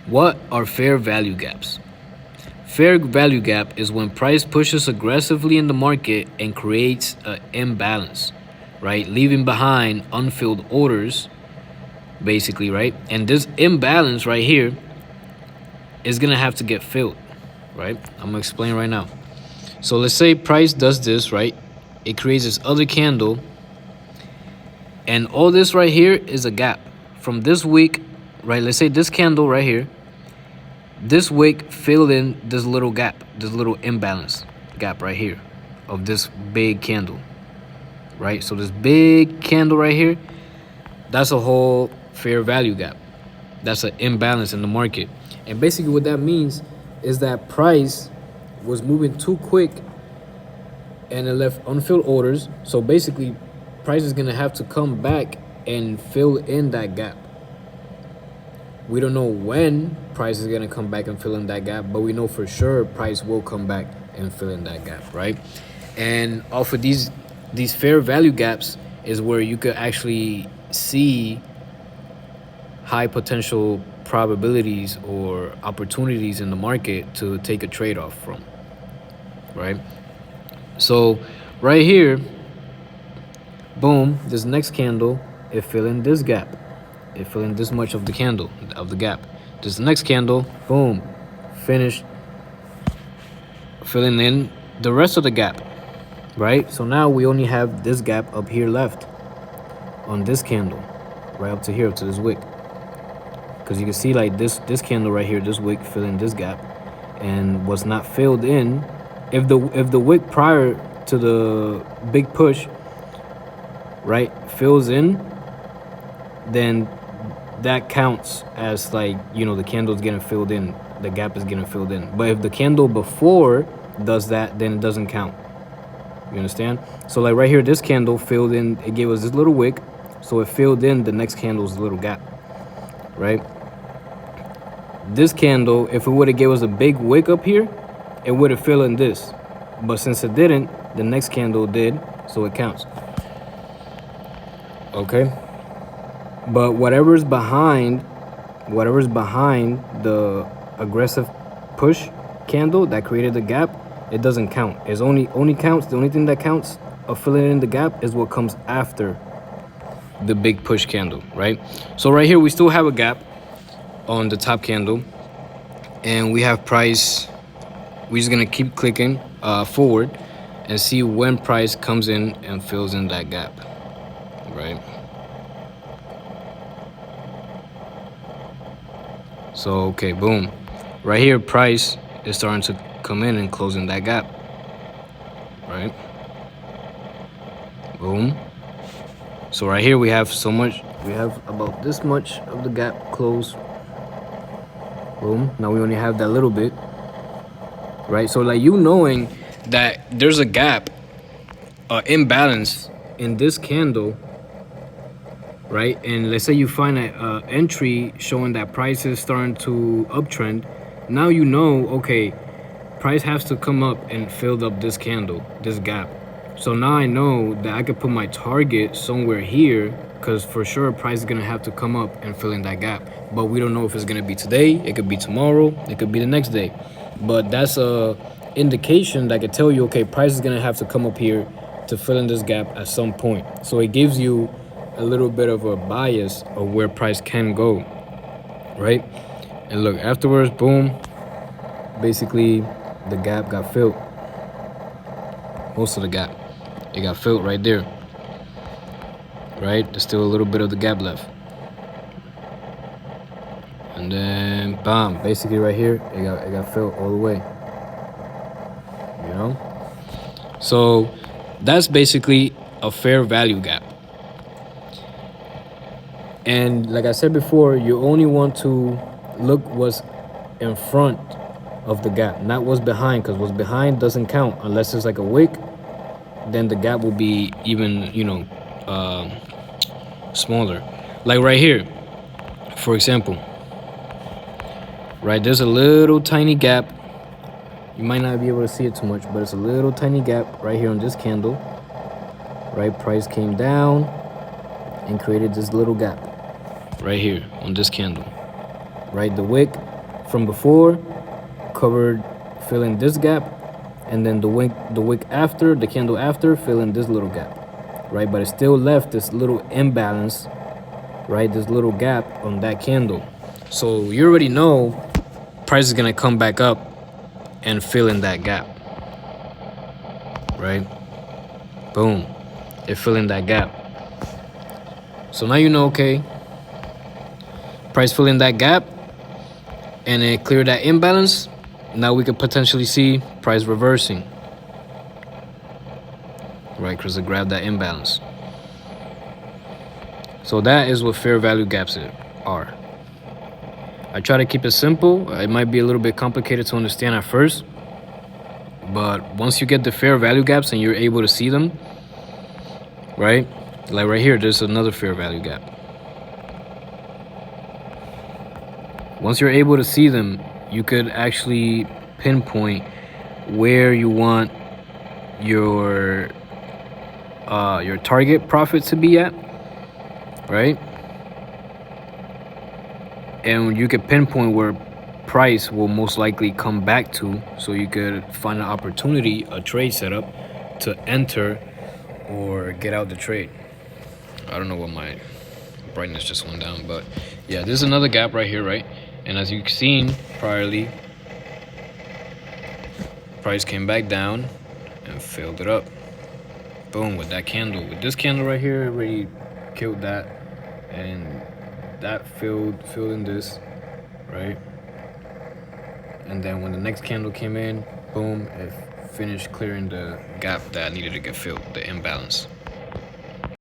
What are fair value gaps? Fair value gap is when price pushes aggressively in the market and creates an imbalance, right? Leaving behind unfilled orders, basically, right? And this imbalance right here is gonna have to get filled, right? I'm gonna explain right now. So let's say price does this, right? It creates this other candle, and all this right here is a gap from this week, right? Let's say this candle right here, this wick filled in this little gap, this little imbalance gap right here of this big candle, right? So this big candle right here, that's a whole fair value gap. That's an imbalance in the market. And basically what that means is that price was moving too quick and it left unfilled orders. So basically price is gonna have to come back and fill in that gap. We don't know when price is going to come back and fill in that gap, but we know for sure price will come back and fill in that gap, right? And off of these fair value gaps is where you could actually see high potential probabilities or opportunities in the market to take a trade-off from, right? So right here, boom, this next candle, it fill in this gap. It fill in this much of the candle, of the gap. This next candle, boom, finished filling in the rest of the gap, right? So now we only have this gap up here left on this candle, right up to here, up to this wick. Because you can see like this candle right here, this wick fill in this gap and was not filled in. If the wick prior to the big push, right, fills in, then that counts as like, you know, the candle's getting filled in, the gap is getting filled in. But if the candle before does that, then it doesn't count. You understand? So like right here, this candle filled in, it gave us this little wick, so it filled in the next candle's little gap, right? This candle, if it would have gave us a big wick up here, it would have filled in this. But since it didn't, the next candle did, so it counts. Okay? But whatever's behind the aggressive push candle that created the gap, it doesn't count. It's only counts, the only thing that counts of filling in the gap is what comes after the big push candle, right? So right here we still have a gap on the top candle, and we have price. We're just gonna keep clicking forward and see when price comes in and fills in that gap, right? So, okay, boom. Right here, price is starting to come in and closing that gap, right? Boom. So right here, we have about this much of the gap closed. Boom. Now we only have that little bit, right? So like you knowing that there's a gap, imbalance in this candle, right? And let's say you find an entry showing that price is starting to uptrend. Now you know, okay, price has to come up and fill up this candle, this gap. So now I know that I could put my target somewhere here, because for sure price is gonna have to come up and fill in that gap. But we don't know if it's gonna be today, it could be tomorrow, it could be the next day. But that's a indication that could tell you, okay, price is gonna have to come up here to fill in this gap at some point. So it gives you a little bit of a bias of where price can go, right? And look, afterwards, boom, basically the gap got filled. Most of the gap, it got filled right there, right? There's still a little bit of the gap left. And then bam, basically right here, it got filled all the way, you know? So that's basically a fair value gap. And like I said before, you only want to look what's in front of the gap, not what's behind, because what's behind doesn't count unless it's like a wick. Then the gap will be even, you know, smaller. Like right here, for example, right, there's a little tiny gap. You might not be able to see it too much, but it's a little tiny gap right here on this candle, right? Price came down and created this little gap right here on this candle, right? The wick from before covered, filling this gap, and then the wick after, the candle after, filling this little gap, right? But it still left this little imbalance, right? This little gap on that candle. So you already know price is gonna come back up and fill in that gap, right? Boom, it fill in that gap. So now you know, okay, price fill in that gap and it cleared that imbalance. Now we could potentially see price reversing, right? Because it grabbed that imbalance. So that is what fair value gaps are. I try to keep it simple. It might be a little bit complicated to understand at first, but once you get the fair value gaps and you're able to see them, right? Like right here, there's another fair value gap. Once you're able to see them, you could actually pinpoint where you want your target profit to be at, right? And you could pinpoint where price will most likely come back to, so you could find an opportunity, a trade setup to enter or get out the trade. I don't know what my brightness just went down, but yeah, there's another gap right here, right? And as you've seen priorly, price came back down and filled it up. Boom, with that candle. With this candle right here, it already killed that, and that filled in this, right? And then when the next candle came in, boom, it finished clearing the gap that needed to get filled, the imbalance.